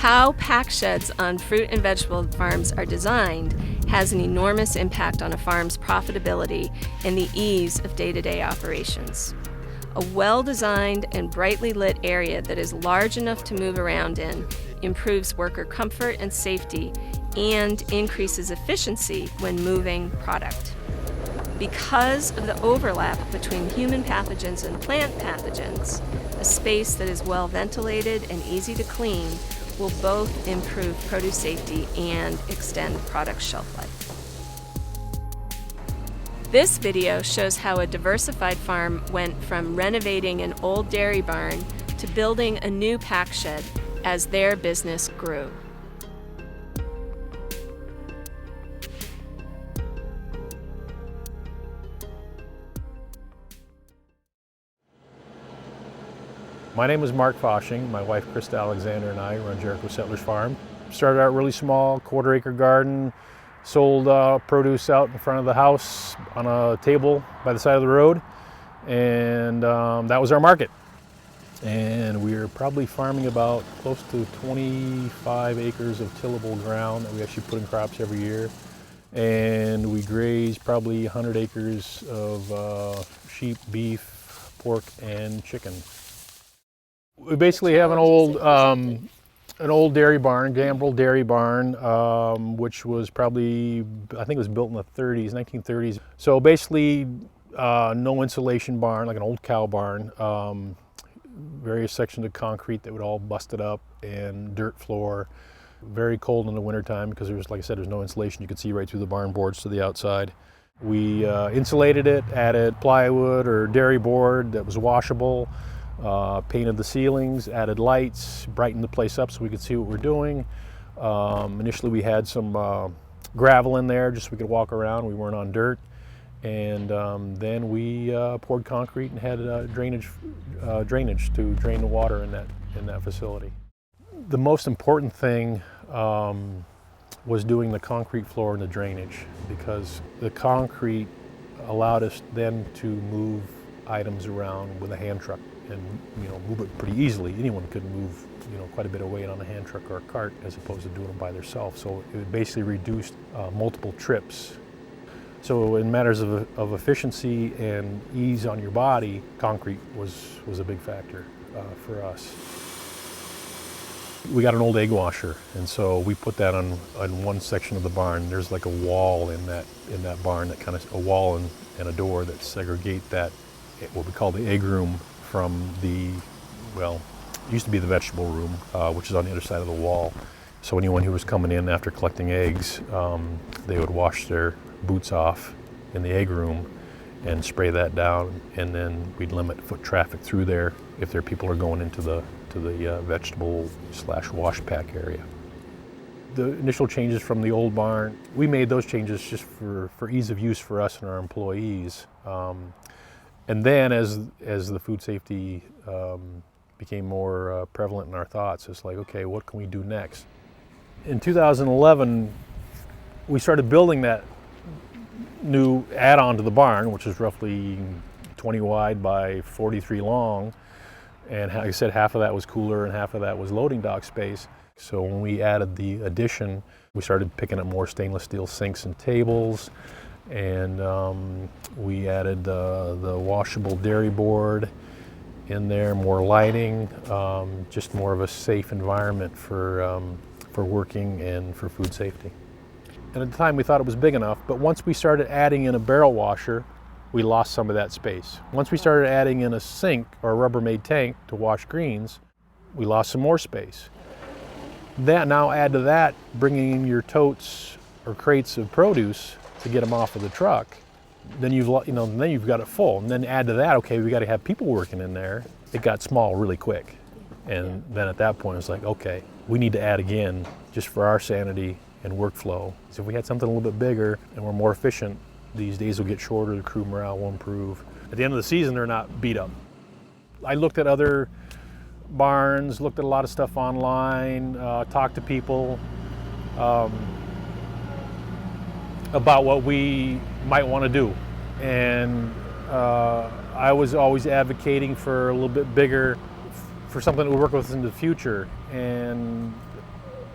How pack sheds on fruit and vegetable farms are designed has an enormous impact on a farm's profitability and the ease of day-to-day operations. A well-designed and brightly lit area that is large enough to move around in improves worker comfort and safety and increases efficiency when moving product. Because of the overlap between human pathogens and plant pathogens, a space that is well ventilated and easy to clean will both improve produce safety and extend product shelf life. This video shows how a diversified farm went from renovating an old dairy barn to building a new pack shed as their business grew. My name is Mark Foshing. My wife Krista Alexander and I run Jericho Settlers Farm. Started out really small, quarter-acre garden, sold produce out in front of the house on a table by the side of the road, and that was our market. And we were probably farming about close to 25 acres of tillable ground that we actually put in crops every year. And we grazed probably 100 acres of sheep, beef, pork, and chicken. We basically have an old dairy barn, gambrel dairy barn, which was probably, I think it was built in the 30s, 1930s. So basically no insulation barn, like an old cow barn. Various sections of concrete that would all busted up, and dirt floor. Very cold in the wintertime because there was, like I said, there's no insulation. You could see right through the barn boards to the outside. We insulated it, added plywood or dairy board that was washable. Painted the ceilings, added lights, brightened the place up so we could see what we're doing. Initially we had some gravel in there just so we could walk around. We weren't on dirt. And then we poured concrete and had drainage to drain the water in that facility. The most important thing was doing the concrete floor and the drainage, because the concrete allowed us then to move items around with a hand truck and move it pretty easily. Anyone could move quite a bit of weight on a hand truck or a cart as opposed to doing it by themselves. So it basically reduced multiple trips. So in matters of efficiency and ease on your body, concrete was a big factor for us. We got an old egg washer, and so we put that on one section of the barn. There's like a wall in that barn, that kind of a wall and a door that segregate that, what we call the egg room, from the, well, it used to be the vegetable room, which is on the other side of the wall. So anyone who was coming in after collecting eggs, they would wash their boots off in the egg room and spray that down, and then we'd limit foot traffic through there if there are people are going into the vegetable/wash pack area. The initial changes from the old barn, we made those changes just for ease of use for us and our employees. And then as the food safety became more prevalent in our thoughts, it's like, okay, what can we do next? In 2011, we started building that new add-on to the barn, which is roughly 20 wide by 43 long. And like I said, half of that was cooler and half of that was loading dock space. So when we added the addition, we started picking up more stainless steel sinks and tables. And we added the washable dairy board in there, more lighting, just more of a safe environment for working and for food safety. And at the time we thought it was big enough, but once we started adding in a barrel washer, we lost some of that space. Once we started adding in a sink or a Rubbermaid tank to wash greens, we lost some more space. Now add to that, bringing in your totes or crates of produce to get them off of the truck, then you've got it full. And then add to that, okay, we got to have people working in there. It got small really quick. And then at that point, it's like, okay, we need to add again just for our sanity and workflow. So if we had something a little bit bigger and we're more efficient, these days will get shorter, the crew morale will improve. At the end of the season, they're not beat up. I looked at other barns, looked at a lot of stuff online, talked to people about what we might want to do. And I was always advocating for a little bit bigger, for something that would work with us in the future. And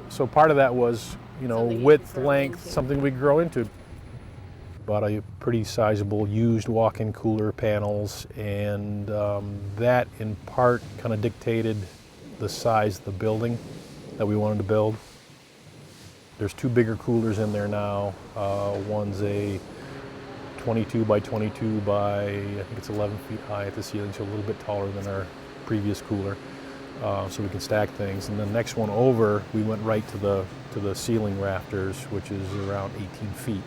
So part of that was, Something you width, could grow length, into. something we could grow into. Bought a pretty sizable used walk-in cooler panels, and that in part kind of dictated the size of the building that we wanted to build. There's two bigger coolers in there now. One's a 22 by 22 by, I think it's 11 feet high at the ceiling, so a little bit taller than our previous cooler, so we can stack things. And the next one over, we went right to the ceiling rafters, which is around 18 feet.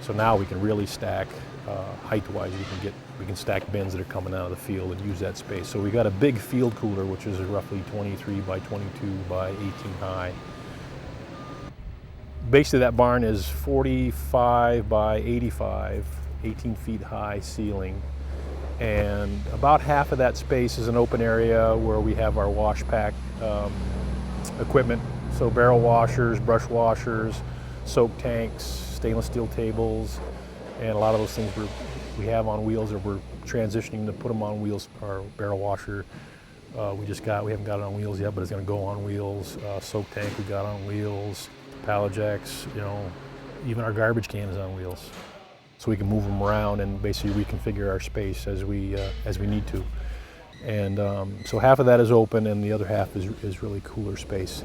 So now we can really stack height-wise. We can stack bins that are coming out of the field and use that space. So we got a big field cooler, which is roughly 23 by 22 by 18 high. Basically, that barn is 45 by 85, 18 feet high ceiling, and about half of that space is an open area where we have our wash pack equipment. So barrel washers, brush washers, soak tanks, stainless steel tables, and a lot of those things we have on wheels, or we're transitioning to put them on wheels. Our barrel washer we haven't got it on wheels yet, but it's going to go on wheels. Soak tank we got on wheels. Pallet jacks, even our garbage can is on wheels. So we can move them around and basically reconfigure our space as we need to. And so half of that is open, and the other half is really cooler space.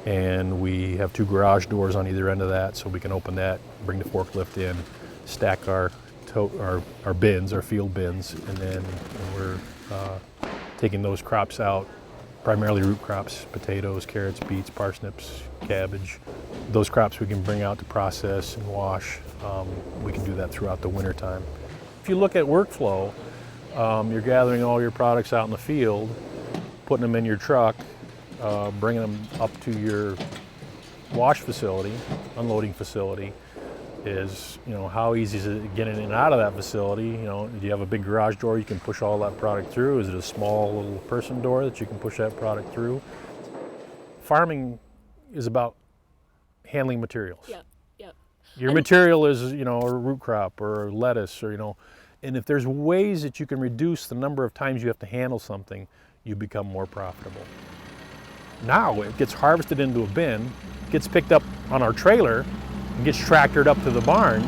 And we have two garage doors on either end of that, so we can open that, bring the forklift in, stack our bins, our field bins, and then we're taking those crops out, primarily root crops, potatoes, carrots, beets, parsnips, cabbage. Those crops we can bring out to process and wash. We can do that throughout the winter time. If you look at workflow, you're gathering all your products out in the field, putting them in your truck, bringing them up to your wash facility, unloading facility. Is, how easy is it getting in and out of that facility? Do you have a big garage door you can push all that product through? Is it a small little person door that you can push that product through? Farming is about handling materials. Yep, yep. Your material is, a root crop or lettuce, or, and if there's ways that you can reduce the number of times you have to handle something, you become more profitable. Now it gets harvested into a bin, gets picked up on our trailer, and gets tractored up to the barn.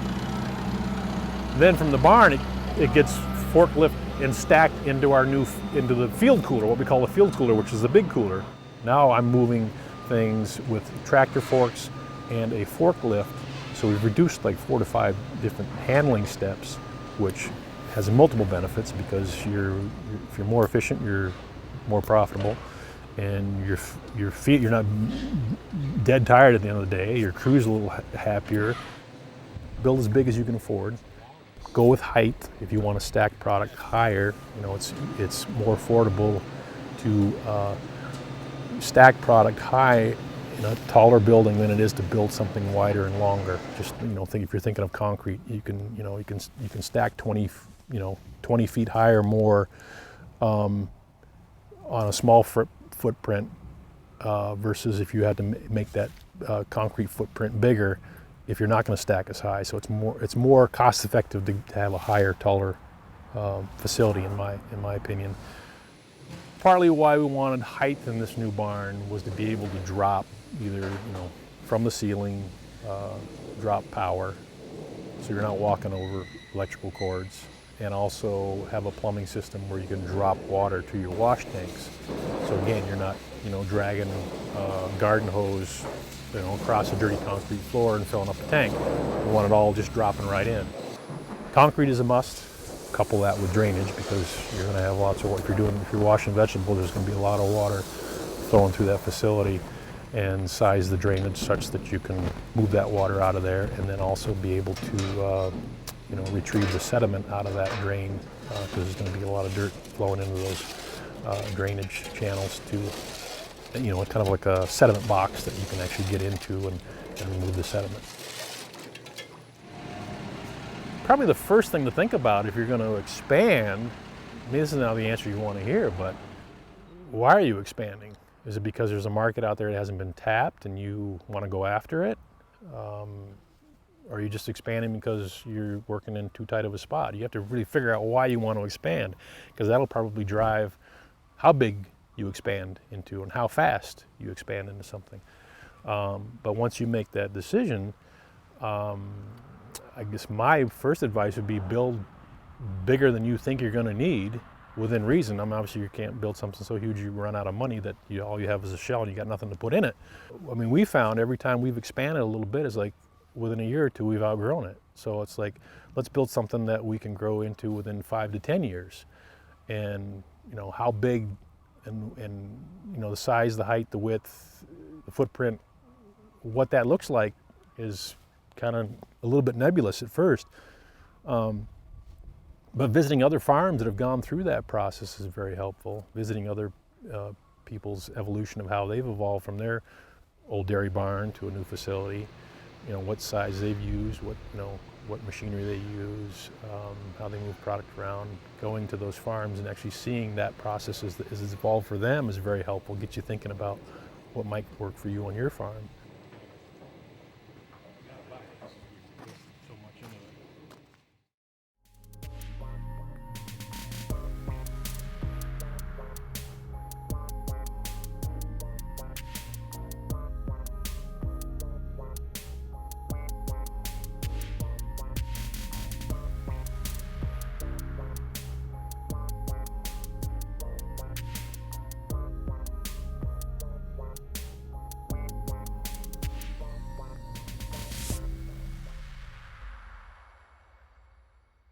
Then from the barn, it gets forklift and stacked into the field cooler, what we call the field cooler, which is the big cooler. Now I'm moving things with tractor forks and a forklift, so we've reduced like 4 to 5 different handling steps, which has multiple benefits because if you're more efficient, you're more profitable, and you're not dead tired at the end of the day. Your crew's a little happier. Build as big as you can afford. Go with height if you want to stack product higher. It's more affordable to stack product high in a taller building than it is to build something wider and longer. Just if you're thinking of concrete, you can stack 20 feet high or more on a small footprint versus if you had to make that concrete footprint bigger if you're not going to stack as high. So it's more cost effective to have a higher, taller facility in my opinion. Partly why we wanted height in this new barn was to be able to drop either from the ceiling, drop power, so you're not walking over electrical cords, and also have a plumbing system where you can drop water to your wash tanks. So again, you're not dragging a garden hose across a dirty concrete floor and filling up a tank. You want it all just dropping right in. Concrete is a must. Couple that with drainage, because you're going to have lots of water. If you're washing vegetables, there's going to be a lot of water flowing through that facility, and size the drainage such that you can move that water out of there, and then also be able to retrieve the sediment out of that drain, because there's going to be a lot of dirt flowing into those drainage channels to, kind of like a sediment box that you can actually get into and remove the sediment. Probably the first thing to think about if you're going to expand, this is not the answer you want to hear, but why are you expanding? Is it because there's a market out there that hasn't been tapped and you want to go after it? Or are you just expanding because you're working in too tight of a spot? You have to really figure out why you want to expand, because that'll probably drive how big you expand into and how fast you expand into something. But once you make that decision, I guess my first advice would be build bigger than you think you're going to need within reason. I mean, obviously you can't build something so huge you run out of money that all you have is a shell and you got nothing to put in it. I mean, we found every time we've expanded a little bit, it's like within a year or two we've outgrown it. So it's like, let's build something that we can grow into within 5 to 10 years. And how big and the size, the height, the width, the footprint, what that looks like is kind of a little bit nebulous at first. But visiting other farms that have gone through that process is very helpful. Visiting other people's evolution of how they've evolved from their old dairy barn to a new facility, what size they've used, what machinery they use, how they move product around. Going to those farms and actually seeing that process as it's evolved for them is very helpful. Get you thinking about what might work for you on your farm.